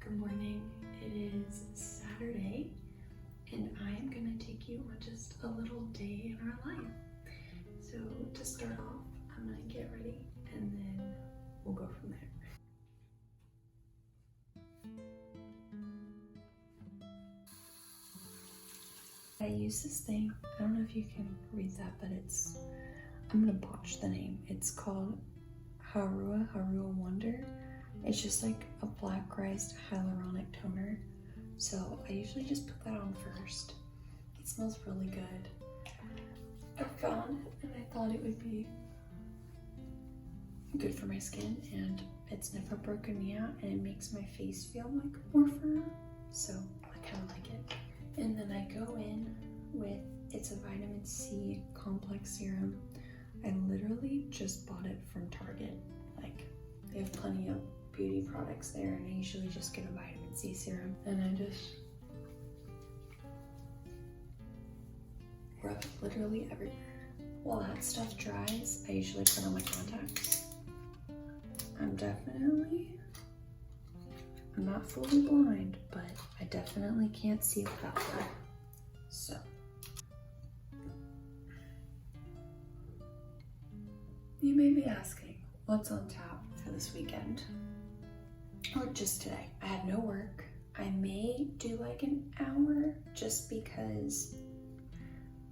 Good morning. It is Saturday and I am going to take you on just a little day in our life. So to start off, I'm going to get ready and then we'll go from there. I use this thing, I don't know if you can read that, but I'm going to botch the name. It's called Harua Wonder. It's just like a black rice hyaluronic toner. So I usually just put that on first. It smells really good. I found it and I thought it would be good for my skin, and it's never broken me out, and it makes my face feel like more firm. So I kind of like it. And then I go in with, it's a vitamin C complex serum. I literally just bought it from Target. Like, they have plenty of beauty products there, and I usually just get a vitamin C serum. And I just rub it literally everywhere. While that stuff dries, I usually put on my contacts. I'm not fully blind, but I definitely can't see without that. So, you may be asking, what's on tap for this weekend? Or just today. I have no work. I may do like an hour just because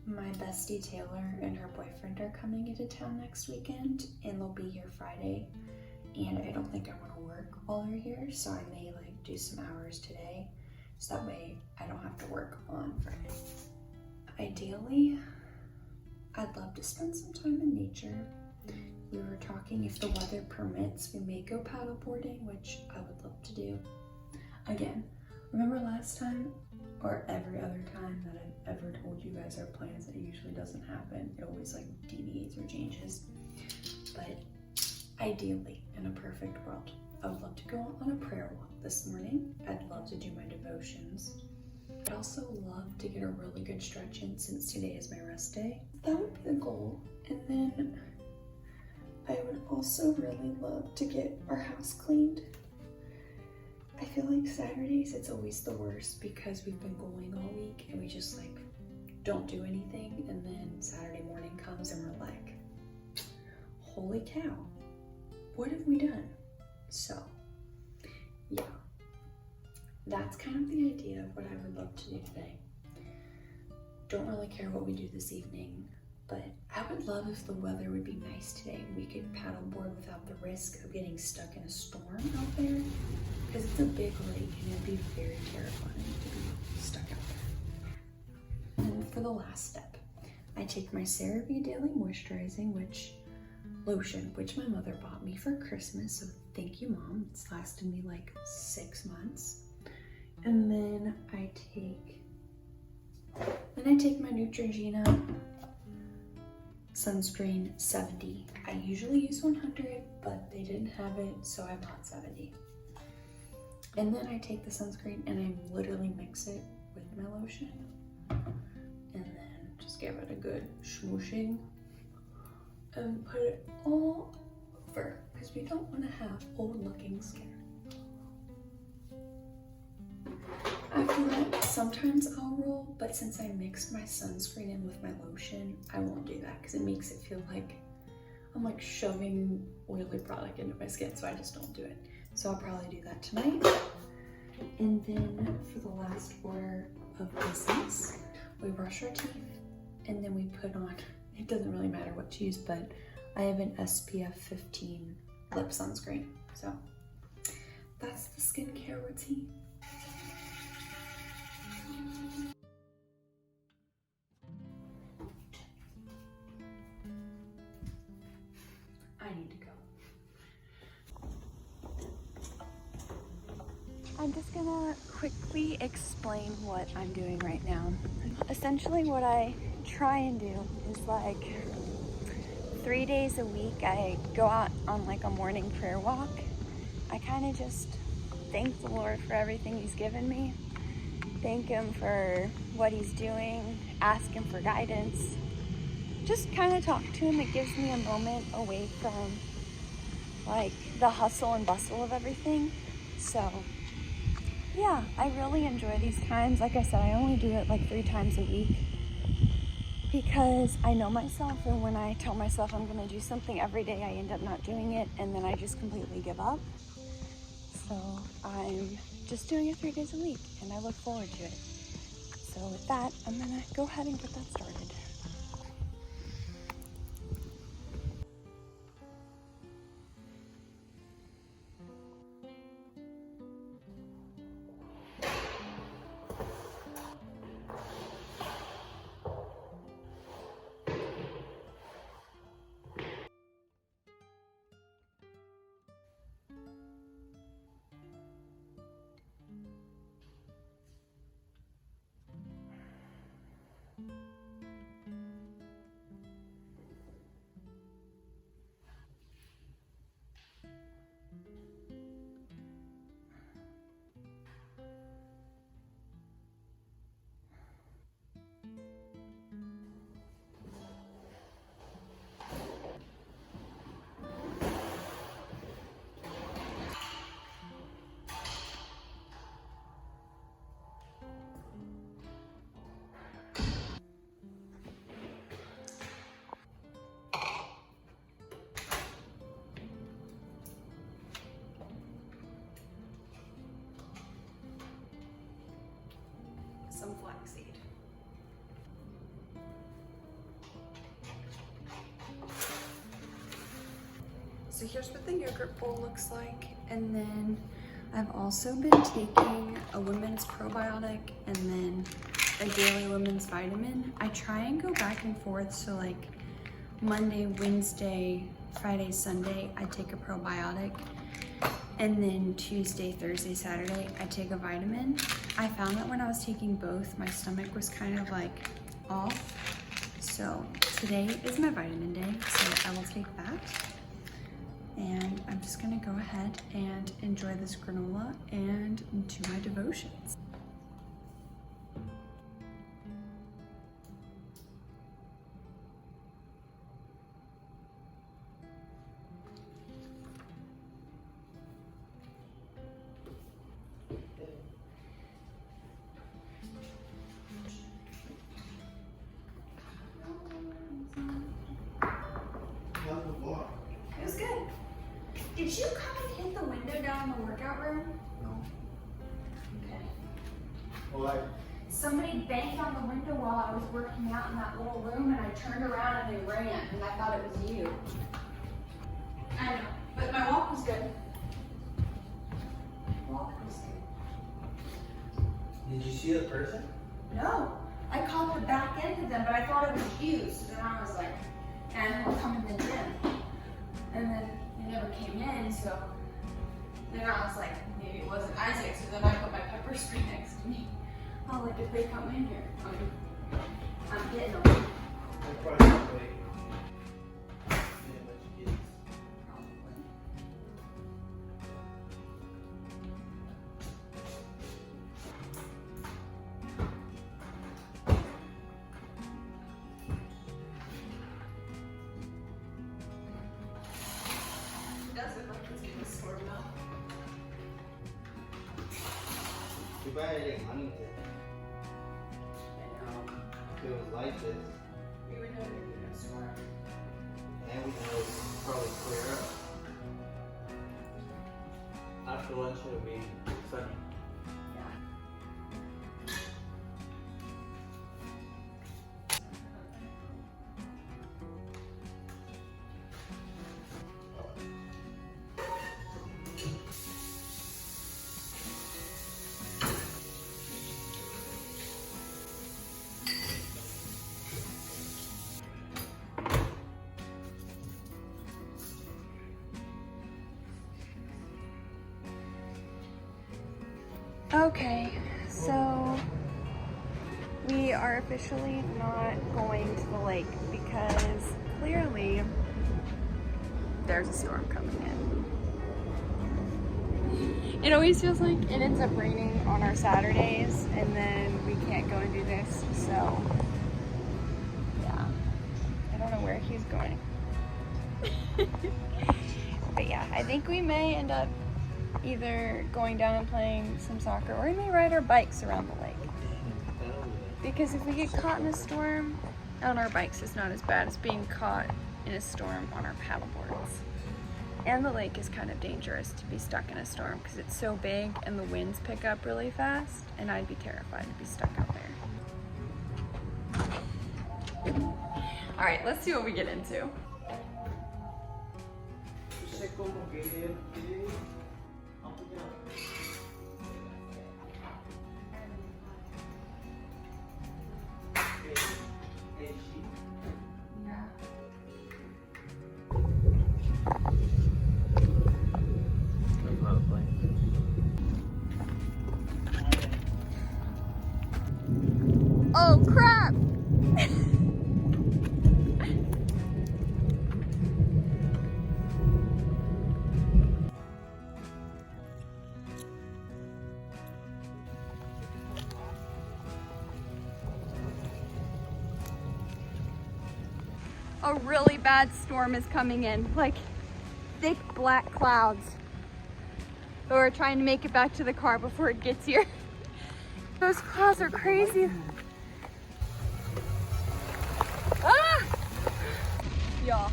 my bestie Taylor and her boyfriend are coming into town next weekend, and they'll be here Friday. And I don't think I want to work while they're here, so I may like do some hours today, so that way I don't have to work on Friday. Ideally, I'd love to spend some time in nature. We were talking, if the weather permits, we may go paddle boarding, which I would love to do. Again, remember last time, or every other time that I've ever told you guys our plans, it usually doesn't happen. It always like deviates or changes. But ideally, in a perfect world, I would love to go on a prayer walk this morning. I'd love to do my devotions. I'd also love to get a really good stretch in since today is my rest day. That would be the goal. And then I would also really love to get our house cleaned. I feel like Saturdays, it's always the worst because we've been going all week and we just like don't do anything. And then Saturday morning comes and we're like, holy cow, what have we done? So yeah, that's kind of the idea of what I would love to do today. Don't really care what we do this evening, but I would love if the weather would be nice today and we could paddleboard without the risk of getting stuck in a storm out there, because it's a big lake and it'd be very terrifying to be stuck out there. And for the last step, I take my CeraVe Daily Moisturizing lotion, which my mother bought me for Christmas, so thank you, Mom. It's lasted me like 6 months. And then I take my Neutrogena sunscreen 70. I usually use 100, but they didn't have it, so I bought 70. And then I take the sunscreen and I literally mix it with my lotion, and then just give it a good smooshing and put it all over, because we don't want to have old looking skin. After that, sometimes I'll roll, but since I mixed my sunscreen in with my lotion, I won't do that because it makes it feel like I'm like shoving oily product into my skin, so I just don't do it. So I'll probably do that tonight. And then for the last order of business, we brush our teeth and then we put on, it doesn't really matter what to use, but I have an SPF 15 lip sunscreen. So that's the skincare routine. I need to go. I'm just gonna quickly explain what I'm doing right now. Essentially what I try and do is like 3 days a week I go out on like a morning prayer walk. I kind of just thank the Lord for everything He's given me, thank Him for what He's doing, ask Him for guidance, just kind of talk to Him. It gives me a moment away from like the hustle and bustle of everything. So yeah, I really enjoy these times. Like I said, I only do it like 3 times a week because I know myself, and when I tell myself I'm gonna do something every day, I end up not doing it, and then I just completely give up. So I'm just doing it 3 days a week, and I look forward to it. So with that, I'm gonna go ahead and get that started. Some flaxseed. So here's what the yogurt bowl looks like. And then I've also been taking a women's probiotic and then a daily women's vitamin. I try and go back and forth. So like Monday, Wednesday, Friday, Sunday, I take a probiotic. And then Tuesday, Thursday, Saturday, I take a vitamin. I found that when I was taking both, my stomach was kind of like off. So today is my vitamin day, so I will take that. And I'm just gonna go ahead and enjoy this granola and do my devotions. It was good. Did you come and hit the window down in the workout room? No. Okay. Why? Somebody banged on the window while I was working out in that little room, and I turned around and they ran, and I thought it was you. I know, but my walk was good. Walk was good. Did you see the person? No, I caught the back end of them, but I thought it was you. So then I was like, and we'll come in the gym. And then they never came in, so then I was like, maybe it wasn't Isaac. So then I put my pepper spray next to me. Oh, like if they come in here, I'm getting them. They're probably not wait. Yeah, but you kids. Probably. It does look like it's getting stormed up. Too bad I didn't monitor it. I know. If it was like this, We would know we were gonna storm. then we know it's probably clear up. After lunch it'll be sunny. Yeah. Okay, so we are officially not going to the lake because clearly there's a storm coming in. It always feels like it ends up raining on our Saturdays and then we can't go and do this, so yeah, I don't know where he's going. But yeah, I think we may end up either going down and playing some soccer, or we may ride our bikes around the lake. Because if we get caught in a storm on our bikes, it's not as bad as being caught in a storm on our paddleboards. And the lake is kind of dangerous to be stuck in a storm because it's so big and the winds pick up really fast, and I'd be terrified to be stuck out there. All right, let's see what we get into. Oh crap! A really bad storm is coming in, like thick black clouds. But we're trying to make it back to the car before it gets here. Those clouds are crazy. Ah! Y'all,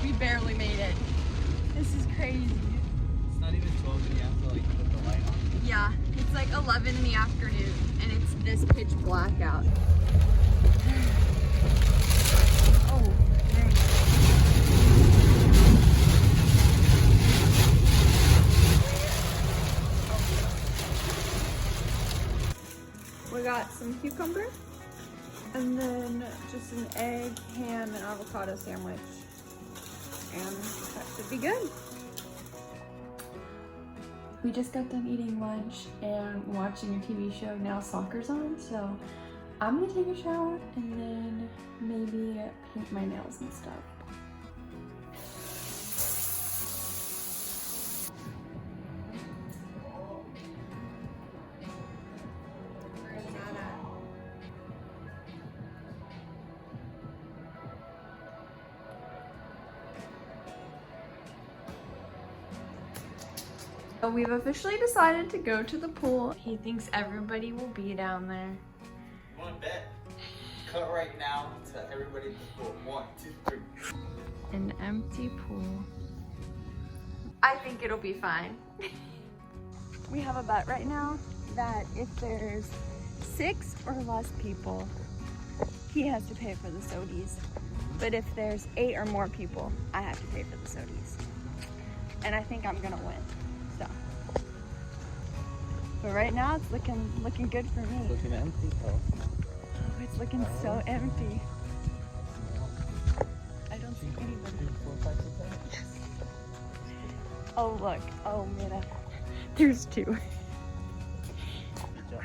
we barely made it. This is crazy. It's not even 12 and you have to like put the light on. Yeah, it's like 11 in the afternoon and it's this pitch black out. Oh, very nice. We got some cucumber and then just an egg, ham, and avocado sandwich. And that should be good. We just got done eating lunch and watching a TV show. Now soccer's on, so I'm gonna take a shower and then maybe paint my nails and stuff. So we've officially decided to go to the pool. He thinks everybody will be down there. You want to bet? Cut right now to everybody in the pool. 1, 2, 3. An empty pool. I think it'll be fine. We have a bet right now that if there's 6 or less people, he has to pay for the sodies. But if there's 8 or more people, I have to pay for the sodies. And I think I'm gonna win. So. But right now it's looking good for me. It's looking empty though. Oh, it's looking so empty. I don't see anybody. 4 packs of that? Yes. Oh look. Oh Mira. There's 2. Good job.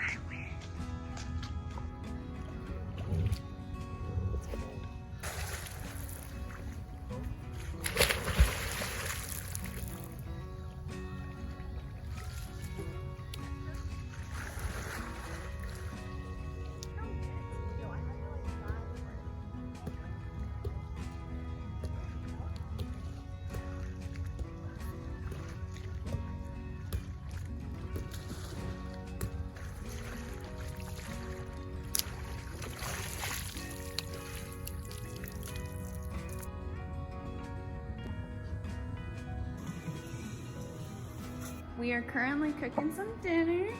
We are currently cooking some dinner.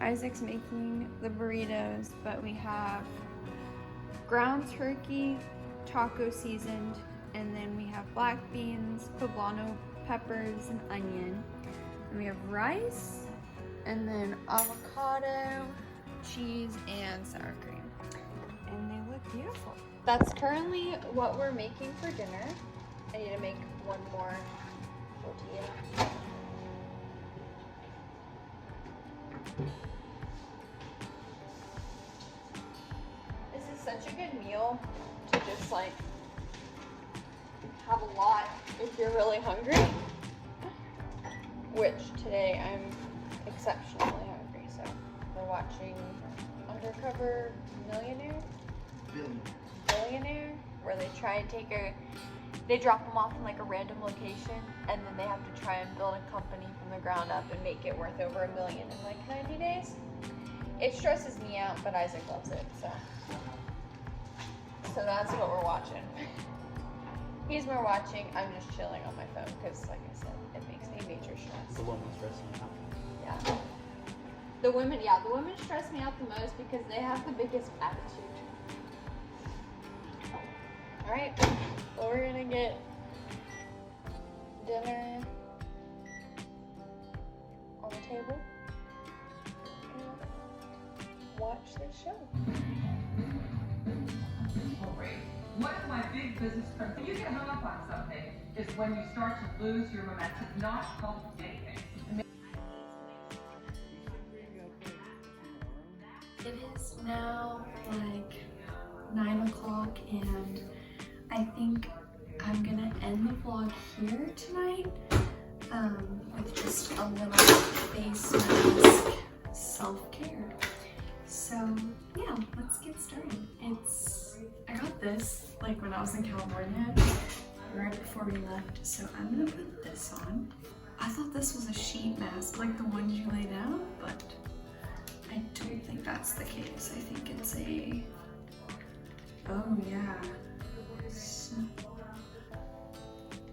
Isaac's making the burritos, but we have ground turkey, taco seasoned, and then we have black beans, poblano peppers, and onion. And we have rice, and then avocado, cheese, and sour cream. And they look beautiful. That's currently what we're making for dinner. I need to make one more tortilla. This is such a good meal to just like have a lot if you're really hungry. Which today I'm exceptionally hungry, so we're watching Undercover Millionaire? Billionaire, where they try and take a they drop them off in like a random location, and then they have to try and build a company from the ground up and make it worth over $1 million in like 90 days. It stresses me out, but Isaac loves it, so that's what we're watching. He's more watching, I'm just chilling on my phone, because like I said, it makes me major stress. The woman stressing me out. Yeah. The women stress me out the most because they have the biggest attitude. Alright, well, we're gonna get dinner on the table and watch this show. One of my big business principles, when you get hung up on something, is when you start to lose your momentum, not cultivate anything. It is now like 9 o'clock, and I think I'm gonna end the vlog here tonight with just a little face mask self-care. So yeah, let's get started. I got this like when I was in California right before we left, so I'm gonna put this on. I thought this was a sheet mask like the ones you lay down, but I don't think that's the case. I think it's a, oh yeah. So,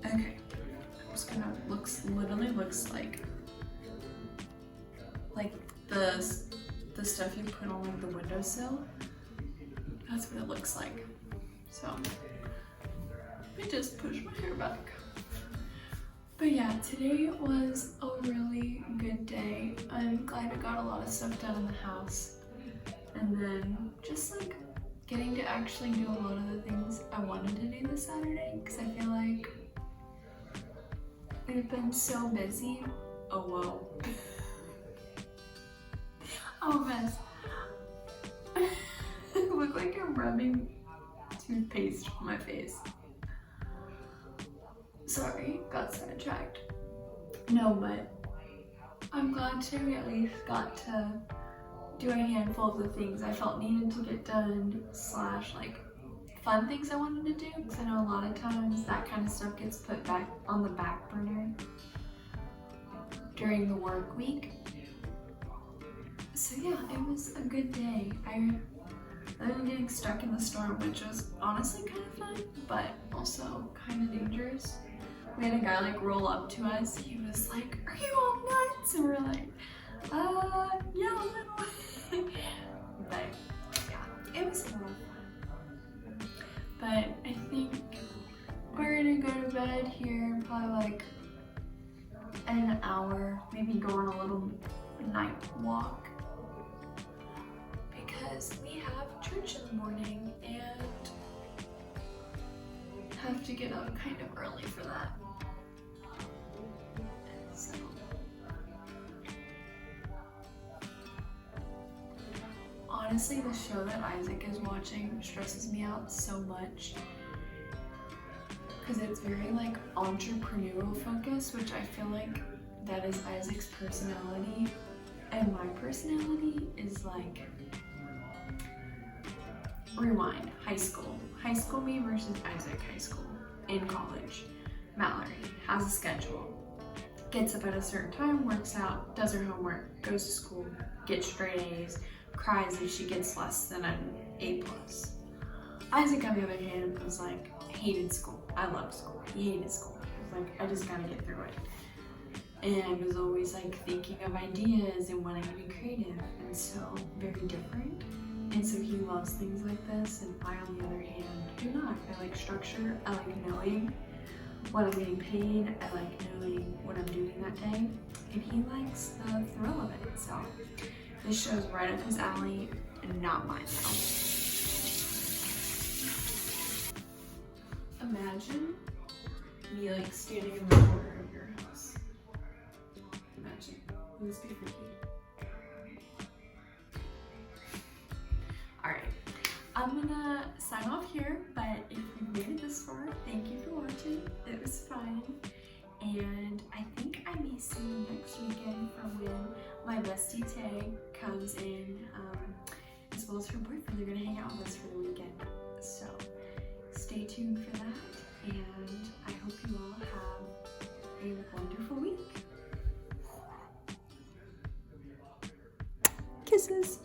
okay, I'm just gonna, literally looks like the stuff you put on like the windowsill. That's what it looks like. So, let me just push my hair back. But yeah, today was a really good day. I'm glad I got a lot of stuff done in the house. And then just like getting to actually do a lot of the things I wanted to do this Saturday, because I feel like we've been so busy. Oh whoa. Oh mess. I look like I'm rubbing toothpaste on my face. Sorry, got sidetracked. No, but I'm glad today we at least got to do a handful of the things I felt needed to get done, / like fun things I wanted to do, because I know a lot of times that kind of stuff gets put back on the back burner during the work week. So yeah, it was a good day. Other than getting stuck in the storm, which was honestly kind of fun, but also kind of dangerous. We had a guy like roll up to us. He was like, "Are you all nuts?" And we're like, yeah, a little. But yeah, it was a lot of fun. But I think we're gonna go to bed here in probably like an hour, maybe go on a little night walk, because we have church in the morning and have to get up kind of early for that. So honestly, the show that Isaac is watching stresses me out so much because it's very like entrepreneurial focused, which I feel like that is Isaac's personality, and my personality is like, rewind, high school me versus Isaac high school. In college, Mallory has a schedule, gets up at a certain time, works out, does her homework, goes to school, gets straight A's, cries if she gets less than an A+. Isaac, on the other hand, was like, hated school. I loved school. He hated school. He was like, I just gotta get through it. And was always like thinking of ideas and wanting to be creative, and so very different. And so he loves things like this, and I, on the other hand, do not. I like structure. I like knowing what I'm getting paid. I like knowing what I'm doing that day. And he likes the thrill of it. So this show's right up his alley, and not mine though. Imagine me like standing in the corner of your house. Imagine. Would this be freaky? Alright, I'm gonna sign off here, but if you made it this far, thank you for watching. It was fun, and I think I may see you next weekend for when my bestie Tay comes in, as well as her boyfriend. They're gonna hang out with us for the weekend, so stay tuned for that. and I hope you all have a wonderful week. Kisses.